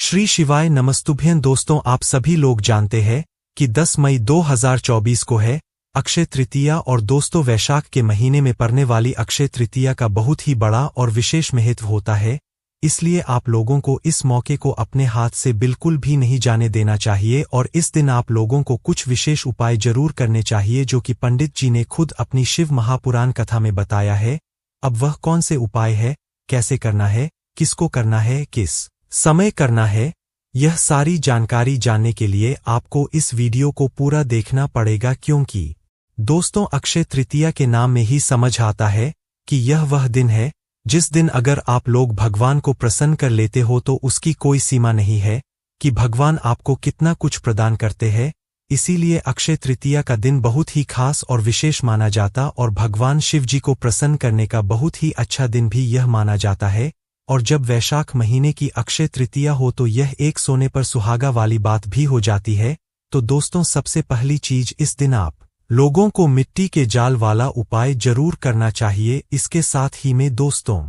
श्री शिवाय नमस्तुभ्यं। दोस्तों, आप सभी लोग जानते हैं कि 10 मई 2024 को है अक्षय तृतीया। और दोस्तों, वैशाख के महीने में पड़ने वाली अक्षय तृतीया का बहुत ही बड़ा और विशेष महत्व होता है। इसलिए आप लोगों को इस मौके को अपने हाथ से बिल्कुल भी नहीं जाने देना चाहिए और इस दिन आप लोगों को कुछ विशेष उपाय जरूर करने चाहिए, जो कि पंडित जी ने खुद अपनी शिव महापुराण कथा में बताया है। अब वह कौन से उपाय है, कैसे करना है, किसको करना है, किस समय करना है, यह सारी जानकारी जानने के लिए आपको इस वीडियो को पूरा देखना पड़ेगा, क्योंकि दोस्तों, अक्षय तृतीया के नाम में ही समझ आता है कि यह वह दिन है जिस दिन अगर आप लोग भगवान को प्रसन्न कर लेते हो तो उसकी कोई सीमा नहीं है कि भगवान आपको कितना कुछ प्रदान करते हैं। इसीलिए अक्षय तृतीया का दिन बहुत ही खास और विशेष माना जाता और भगवान शिव जी को प्रसन्न करने का बहुत ही अच्छा दिन भी यह माना जाता है। और जब वैशाख महीने की अक्षय तृतीया हो तो यह एक सोने पर सुहागा वाली बात भी हो जाती है। तो दोस्तों, सबसे पहली चीज, इस दिन आप लोगों को मिट्टी के जाल वाला उपाय जरूर करना चाहिए। इसके साथ ही में दोस्तों,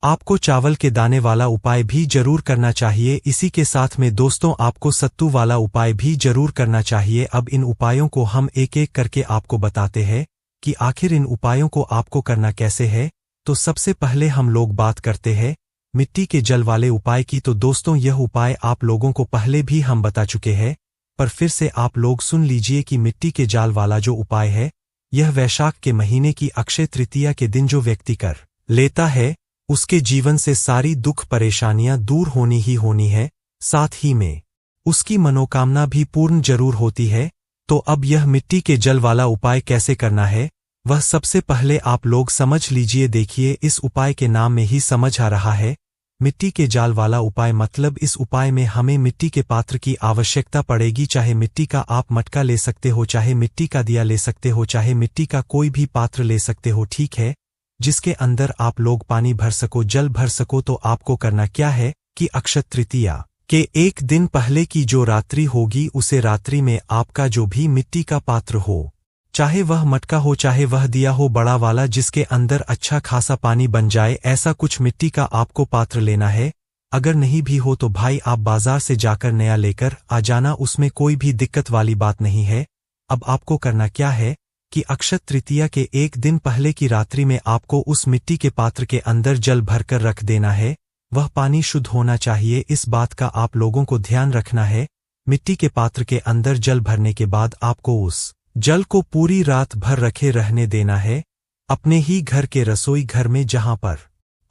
आपको चावल के दाने वाला उपाय भी जरूर करना चाहिए। इसी के साथ में दोस्तों, आपको सत्तू वाला उपाय भी जरूर करना चाहिए। अब इन उपायों को हम एक एक करके आपको बताते हैं कि आखिर इन उपायों को आपको करना कैसे है। तो सबसे पहले हम लोग बात करते हैं मिट्टी के जल वाले उपाय की। तो दोस्तों, यह उपाय आप लोगों को पहले भी हम बता चुके हैं, पर फिर से आप लोग सुन लीजिए कि मिट्टी के जाल वाला जो उपाय है, यह वैशाख के महीने की अक्षय तृतीया के दिन जो व्यक्ति कर लेता है उसके जीवन से सारी दुख परेशानियां दूर होनी ही होनी है, साथ ही में उसकी मनोकामना भी पूर्ण जरूर होती है। तो अब यह मिट्टी के जल वाला उपाय कैसे करना है, वह सबसे पहले आप लोग समझ लीजिए। देखिए, इस उपाय के नाम में ही समझ आ रहा है मिट्टी के जाल वाला उपाय। मतलब इस उपाय में हमें मिट्टी के पात्र की आवश्यकता पड़ेगी। चाहे मिट्टी का आप मटका ले सकते हो, चाहे मिट्टी का दिया ले सकते हो, चाहे मिट्टी का कोई भी पात्र ले सकते हो, ठीक है, जिसके अंदर आप लोग पानी भर सको, जल भर सको। तो आपको करना क्या है कि अक्षय तृतीया के एक दिन पहले की जो रात्रि होगी, उसे रात्रि में आपका जो भी मिट्टी का पात्र हो, चाहे वह मटका हो, चाहे वह दिया हो बड़ा वाला, जिसके अंदर अच्छा खासा पानी बन जाए, ऐसा कुछ मिट्टी का आपको पात्र लेना है। अगर नहीं भी हो तो भाई आप बाजार से जाकर नया लेकर आ जाना, उसमें कोई भी दिक्कत वाली बात नहीं है। अब आपको करना क्या है कि अक्षय तृतीया के एक दिन पहले की रात्रि में आपको उस मिट्टी के पात्र के अंदर जल भरकर रख देना है। वह पानी शुद्ध होना चाहिए, इस बात का आप लोगों को ध्यान रखना है। मिट्टी के पात्र के अंदर जल भरने के बाद आपको उस जल को पूरी रात भर रखे रहने देना है, अपने ही घर के रसोई घर में जहां पर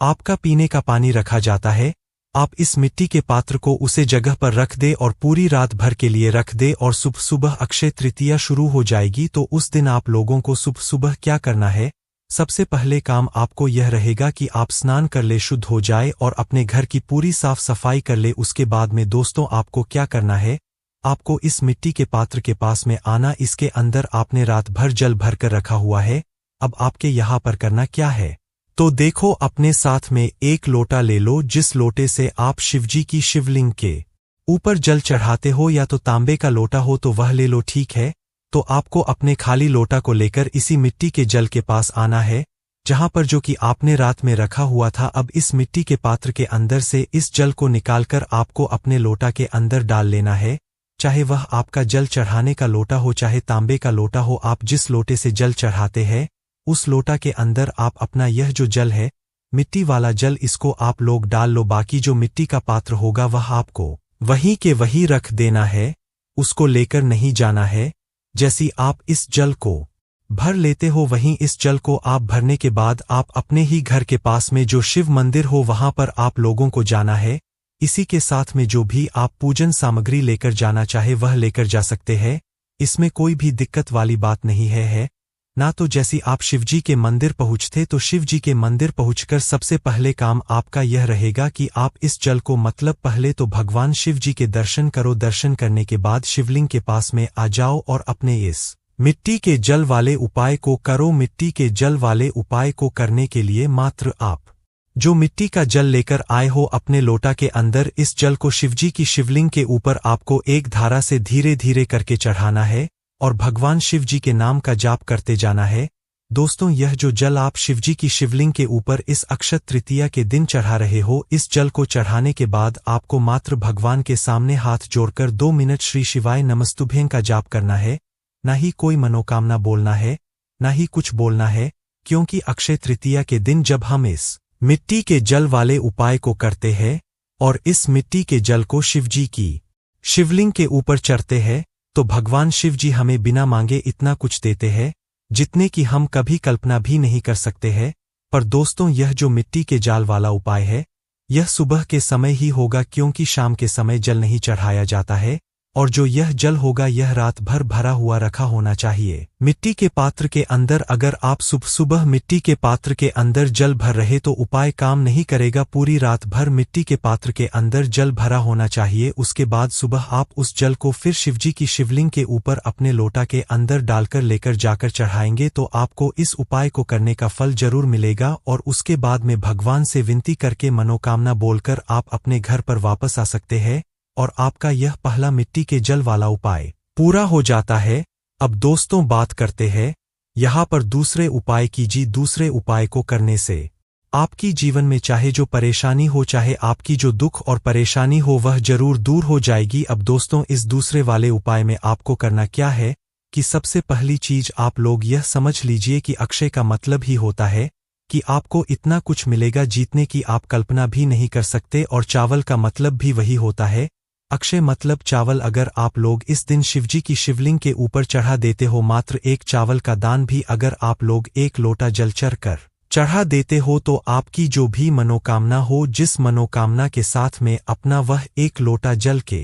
आपका पीने का पानी रखा जाता है। आप इस मिट्टी के पात्र को उसे जगह पर रख दे और पूरी रात भर के लिए रख दे। और सुबह सुबह अक्षय तृतीया शुरू हो जाएगी, तो उस दिन आप लोगों को सुबह सुबह क्या करना है, सबसे पहले काम आपको यह रहेगा कि आप स्नान कर ले, शुद्ध हो जाए और अपने घर की पूरी साफ सफाई कर ले। उसके बाद में दोस्तों, आपको क्या करना है, आपको इस मिट्टी के पात्र के पास में आना। इसके अंदर आपने रात भर जल भरकर रखा हुआ है। अब आपके यहाँ पर करना क्या है, तो देखो, अपने साथ में एक लोटा ले लो, जिस लोटे से आप शिवजी की शिवलिंग के ऊपर जल चढ़ाते हो, या तो तांबे का लोटा हो तो वह ले लो, ठीक है। तो आपको अपने खाली लोटा को लेकर इसी मिट्टी के जल के पास आना है, जहां पर जो कि आपने रात में रखा हुआ था। अब इस मिट्टी के पात्र के अंदर से इस जल को निकालकर आपको अपने लोटा के अंदर डाल लेना है। चाहे वह आपका जल चढ़ाने का लोटा हो, चाहे तांबे का लोटा हो, आप जिस लोटे से जल चढ़ाते हैं उस लोटा के अंदर आप अपना यह जो जल है, मिट्टी वाला जल, इसको आप लोग डाल लो। बाकी जो मिट्टी का पात्र होगा वह आपको वहीं के वहीं रख देना है, उसको लेकर नहीं जाना है। जैसी आप इस जल को भर लेते हो, वहीं इस जल को आप भरने के बाद आप अपने ही घर के पास में जो शिव मंदिर हो वहां पर आप लोगों को जाना है। इसी के साथ में जो भी आप पूजन सामग्री लेकर जाना चाहे वह लेकर जा सकते हैं, इसमें कोई भी दिक्कत वाली बात नहीं है ना। तो जैसी आप शिवजी के मंदिर पहुंचते, तो शिवजी के मंदिर पहुंचकर सबसे पहले काम आपका यह रहेगा कि आप इस जल को, मतलब पहले तो भगवान शिवजी के दर्शन करो। दर्शन करने के बाद शिवलिंग के पास में आ जाओ और अपने इस मिट्टी के जल वाले उपाय को करो। मिट्टी के जल वाले उपाय को करने के लिए मात्र आप जो मिट्टी का जल लेकर आए हो अपने लोटा के अंदर, इस जल को शिवजी की शिवलिंग के ऊपर आपको एक धारा से धीरे धीरे करके चढ़ाना है और भगवान शिवजी के नाम का जाप करते जाना है। दोस्तों, यह जो जल आप शिवजी की शिवलिंग के ऊपर इस अक्षय तृतीया के दिन चढ़ा रहे हो, इस जल को चढ़ाने के बाद आपको मात्र भगवान के सामने हाथ जोड़कर 2 मिनट श्री शिवाय नमस्तुभ्यं का जाप करना है। ना ही कोई मनोकामना बोलना है, ना ही कुछ बोलना है, क्योंकि अक्षय तृतीया के दिन जब हम इस मिट्टी के जल वाले उपाय को करते हैं और इस मिट्टी के जल को शिवजी की शिवलिंग के ऊपर चढ़ते हैं, तो भगवान शिवजी हमें बिना मांगे इतना कुछ देते हैं जितने की हम कभी कल्पना भी नहीं कर सकते हैं। पर दोस्तों, यह जो मिट्टी के जाल वाला उपाय है, यह सुबह के समय ही होगा, क्योंकि शाम के समय जल नहीं चढ़ाया जाता है, और जो यह जल होगा यह रात भर भरा हुआ रखा होना चाहिए मिट्टी के पात्र के अंदर। अगर आप सुबह सुबह मिट्टी के पात्र के अंदर जल भर रहे तो उपाय काम नहीं करेगा। पूरी रात भर मिट्टी के पात्र के अंदर जल भरा होना चाहिए। उसके बाद सुबह आप उस जल को फिर शिवजी की शिवलिंग के ऊपर अपने लोटा के अंदर डालकर लेकर जाकर चढ़ाएंगे, तो आपको इस उपाय को करने का फल जरूर मिलेगा। और उसके बाद में भगवान से विनती करके मनोकामना बोलकर आप अपने घर पर वापस आ सकते हैं, और आपका यह पहला मिट्टी के जल वाला उपाय पूरा हो जाता है। अब दोस्तों, बात करते हैं यहाँ पर दूसरे उपाय की। दूसरे उपाय को करने से आपकी जीवन में चाहे जो परेशानी हो, चाहे आपकी जो दुख और परेशानी हो, वह जरूर दूर हो जाएगी। अब दोस्तों, इस दूसरे वाले उपाय में आपको करना क्या है कि सबसे पहली चीज आप लोग यह समझ लीजिए कि अक्षय का मतलब ही होता है कि आपको इतना कुछ मिलेगा जीतने की आप कल्पना भी नहीं कर सकते। और चावल का मतलब भी वही होता है। अक्षय मतलब चावल। अगर आप लोग इस दिन शिवजी की शिवलिंग के ऊपर चढ़ा देते हो, मात्र एक चावल का दान भी अगर आप लोग एक लोटा जल चढ़ा देते हो, तो आपकी जो भी मनोकामना हो, जिस मनोकामना के साथ में अपना वह एक लोटा जल के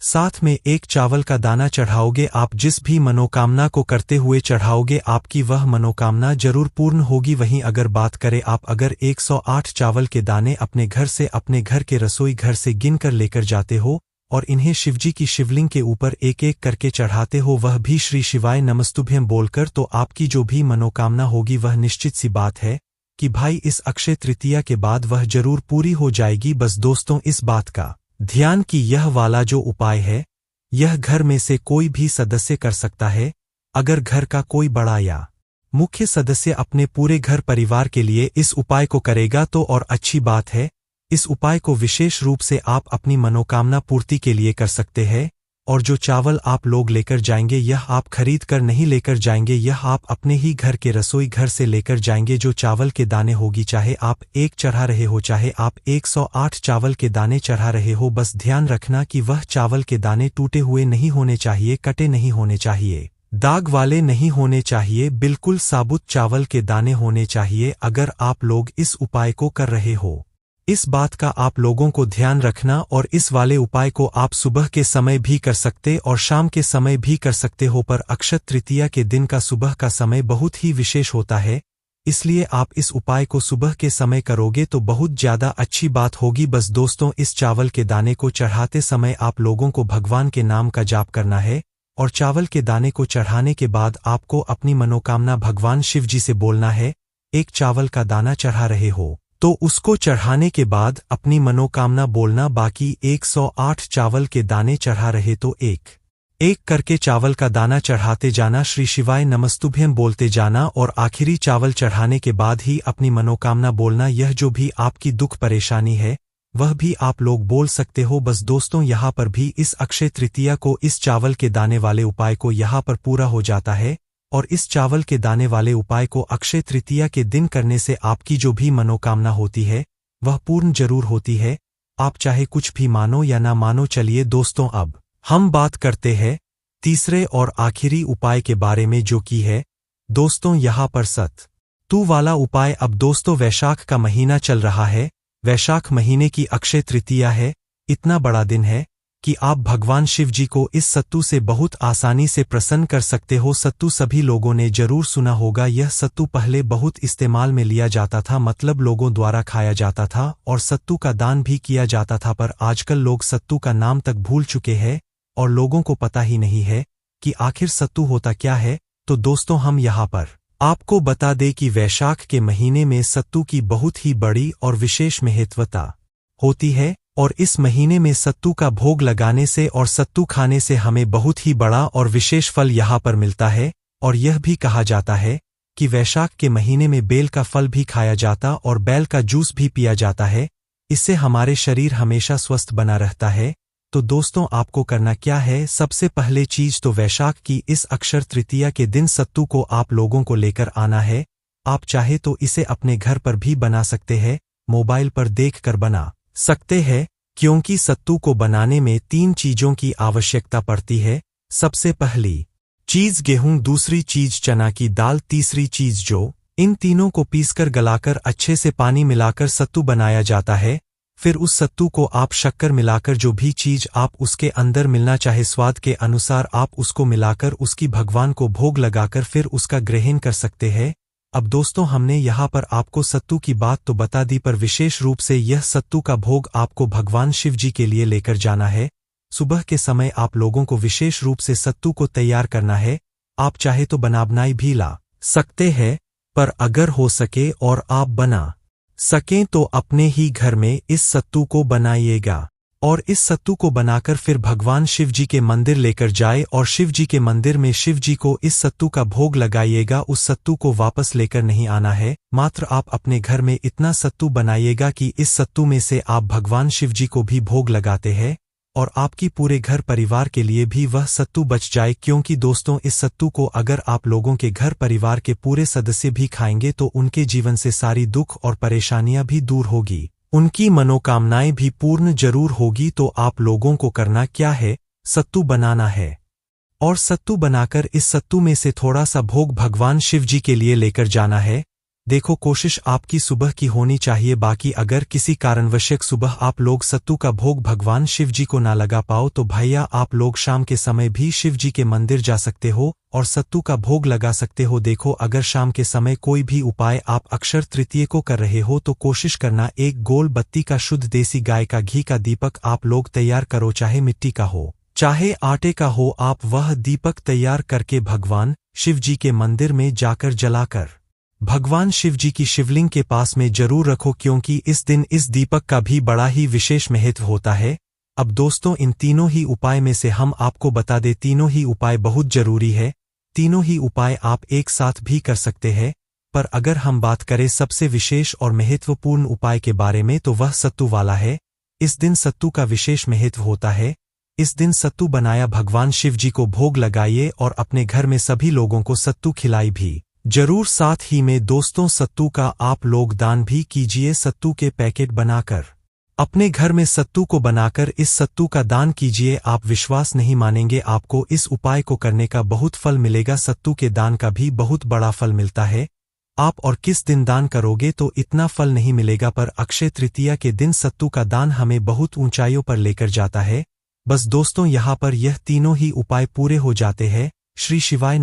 साथ में एक चावल का दाना चढ़ाओगे, आप जिस भी मनोकामना को करते हुए चढ़ाओगे, आपकी वह मनोकामना जरूर पूर्ण होगी। वहीं अगर बात करें आप अगर 108 चावल के दाने अपने घर से, अपने घर के रसोई घर से गिन कर लेकर जाते हो और इन्हें शिवजी की शिवलिंग के ऊपर एक एक करके चढ़ाते हो, वह भी श्री शिवाय नमस्तुभ्यं बोलकर, तो आपकी जो भी मनोकामना होगी वह निश्चित सी बात है कि भाई इस अक्षय तृतीया के बाद वह जरूर पूरी हो जाएगी। बस दोस्तों, इस बात का ध्यान कि यह वाला जो उपाय है, यह घर में से कोई भी सदस्य कर सकता है। अगर घर का कोई बड़ा या मुख्य सदस्य अपने पूरे घर परिवार के लिए इस उपाय को करेगा तो और अच्छी बात है। इस उपाय को विशेष रूप से आप अपनी मनोकामना पूर्ति के लिए कर सकते हैं। और जो चावल आप लोग लेकर जाएंगे, यह आप खरीद कर नहीं लेकर जाएंगे, यह आप अपने ही घर के रसोई घर से लेकर जाएंगे। जो चावल के दाने होगी, चाहे आप एक चढ़ा रहे हो, चाहे आप 108 चावल के दाने चढ़ा रहे हो, बस ध्यान रखना कि वह चावल के दाने टूटे हुए नहीं होने चाहिए, कटे नहीं होने चाहिए, दाग वाले नहीं होने चाहिए, बिल्कुल साबुत चावल के दाने होने चाहिए। अगर आप लोग इस उपाय को कर रहे हो, इस बात का आप लोगों को ध्यान रखना। और इस वाले उपाय को आप सुबह के समय भी कर सकते और शाम के समय भी कर सकते हो, पर अक्षय तृतीया के दिन का सुबह का समय बहुत ही विशेष होता है, इसलिए आप इस उपाय को सुबह के समय करोगे तो बहुत ज्यादा अच्छी बात होगी। बस दोस्तों, इस चावल के दाने को चढ़ाते समय आप लोगों को भगवान के नाम का जाप करना है, और चावल के दाने को चढ़ाने के बाद आपको अपनी मनोकामना भगवान शिवजी से बोलना है। एक चावल का दाना चढ़ा रहे हो तो उसको चढ़ाने के बाद अपनी मनोकामना बोलना। बाकी 108 चावल के दाने चढ़ा रहे तो एक एक करके चावल का दाना चढ़ाते जाना, श्री शिवाय नमस्तुभ्यं बोलते जाना, और आखिरी चावल चढ़ाने के बाद ही अपनी मनोकामना बोलना। यह जो भी आपकी दुख परेशानी है वह भी आप लोग बोल सकते हो। बस दोस्तों, यहाँ पर भी इस अक्षय तृतीया को इस चावल के दाने वाले उपाय को यहाँ पर पूरा हो जाता है। और इस चावल के दाने वाले उपाय को अक्षय तृतीया के दिन करने से आपकी जो भी मनोकामना होती है वह पूर्ण जरूर होती है, आप चाहे कुछ भी मानो या ना मानो। चलिए दोस्तों, अब हम बात करते हैं तीसरे और आखिरी उपाय के बारे में, जो कि है दोस्तों यहाँ पर सत्तू वाला उपाय। अब दोस्तों, वैशाख का महीना चल रहा है, वैशाख महीने की अक्षय तृतीया है। इतना बड़ा दिन है कि आप भगवान शिव जी को इस सत्तू से बहुत आसानी से प्रसन्न कर सकते हो। सत्तू सभी लोगों ने जरूर सुना होगा। यह सत्तू पहले बहुत इस्तेमाल में लिया जाता था, मतलब लोगों द्वारा खाया जाता था और सत्तू का दान भी किया जाता था। पर आजकल लोग सत्तू का नाम तक भूल चुके हैं और लोगों को पता ही नहीं है कि आखिर सत्तू होता क्या है। तो दोस्तों, हम यहाँ पर आपको बता दें कि वैशाख के महीने में सत्तू की बहुत ही बड़ी और विशेष महत्वता होती है, और इस महीने में सत्तू का भोग लगाने से और सत्तू खाने से हमें बहुत ही बड़ा और विशेष फल यहाँ पर मिलता है। और यह भी कहा जाता है कि वैशाख के महीने में बेल का फल भी खाया जाता और बैल का जूस भी पिया जाता है। इससे हमारे शरीर हमेशा स्वस्थ बना रहता है। तो दोस्तों, आपको करना क्या है? सबसे पहले चीज तो वैशाख की इस अक्षय तृतीया के दिन सत्तू को आप लोगों को लेकर आना है। आप चाहे तो इसे अपने घर पर भी बना सकते हैं, मोबाइल पर देखकर बना सकते हैं, क्योंकि सत्तू को बनाने में 3 चीजों की आवश्यकता पड़ती है। सबसे पहली चीज गेहूं, दूसरी चीज चना की दाल, तीसरी चीज जौ। इन तीनों को पीसकर गलाकर अच्छे से पानी मिलाकर सत्तू बनाया जाता है। फिर उस सत्तू को आप शक्कर मिलाकर, जो भी चीज आप उसके अंदर मिलना चाहे स्वाद के अनुसार, आप उसको मिलाकर उसकी भगवान को भोग लगाकर फिर उसका ग्रहण कर सकते हैं। अब दोस्तों, हमने यहाँ पर आपको सत्तू की बात तो बता दी, पर विशेष रूप से यह सत्तू का भोग आपको भगवान शिव जी के लिए लेकर जाना है। सुबह के समय आप लोगों को विशेष रूप से सत्तू को तैयार करना है। आप चाहे तो बनाई भी ला सकते हैं, पर अगर हो सके और आप बना सकें तो अपने ही घर में इस सत्तू को बनाइएगा और इस सत्तू को बनाकर फिर भगवान शिव जी के मंदिर लेकर जाए और शिव जी के मंदिर में शिव जी को इस सत्तू का भोग लगाइएगा। उस सत्तू को वापस लेकर नहीं आना है, मात्र आप अपने घर में इतना सत्तू बनाइएगा कि इस सत्तू में से आप भगवान शिव जी को भी भोग लगाते हैं और आपकी पूरे घर परिवार के लिए भी वह सत्तू बच जाए। क्योंकि दोस्तों, इस सत्तू को अगर आप लोगों के घर परिवार के पूरे सदस्य भी खाएंगे तो उनके जीवन से सारी दुख और परेशानियां भी दूर होगी, उनकी मनोकामनाएं भी पूर्ण जरूर होगी। तो आप लोगों को करना क्या है? सत्तू बनाना है और सत्तू बनाकर इस सत्तू में से थोड़ा सा भोग भगवान शिव जी के लिए लेकर जाना है। देखो, कोशिश आपकी सुबह की होनी चाहिए। बाकी अगर किसी कारणवश सुबह आप लोग सत्तू का भोग भगवान शिव जी को ना लगा पाओ तो भैया आप लोग शाम के समय भी शिव जी के मंदिर जा सकते हो और सत्तू का भोग लगा सकते हो। देखो, अगर शाम के समय कोई भी उपाय आप अक्षय तृतीया को कर रहे हो तो कोशिश करना एक गोल बत्ती का शुद्ध देसी गाय का घी का दीपक आप लोग तैयार करो, चाहे मिट्टी का हो चाहे आटे का हो। आप वह दीपक तैयार करके भगवान शिव जी के मंदिर में जाकर जलाकर भगवान शिव जी की शिवलिंग के पास में जरूर रखो, क्योंकि इस दिन इस दीपक का भी बड़ा ही विशेष महत्व होता है। अब दोस्तों, इन तीनों ही उपाय में से हम आपको बता दें, तीनों ही उपाय बहुत जरूरी है। तीनों ही उपाय आप एक साथ भी कर सकते हैं, पर अगर हम बात करें सबसे विशेष और महत्वपूर्ण उपाय के बारे में तो वह सत्तू वाला है। इस दिन सत्तू का विशेष महत्व होता है। इस दिन सत्तू बनाया भगवान शिव जी को भोग लगाइए और अपने घर में सभी लोगों को सत्तू खिलाई भी जरूर। साथ ही में दोस्तों, सत्तू का आप लोग दान भी कीजिए। सत्तू के पैकेट बनाकर अपने घर में सत्तू को बनाकर इस सत्तू का दान कीजिए। आप विश्वास नहीं मानेंगे, आपको इस उपाय को करने का बहुत फल मिलेगा। सत्तू के दान का भी बहुत बड़ा फल मिलता है। आप और किस दिन दान करोगे तो इतना फल नहीं मिलेगा, पर अक्षय तृतीया के दिन सत्तू का दान हमें बहुत ऊंचाइयों पर लेकर जाता है। बस दोस्तों, यहाँ पर यह तीनों ही उपाय पूरे हो जाते हैं। श्री शिवाय।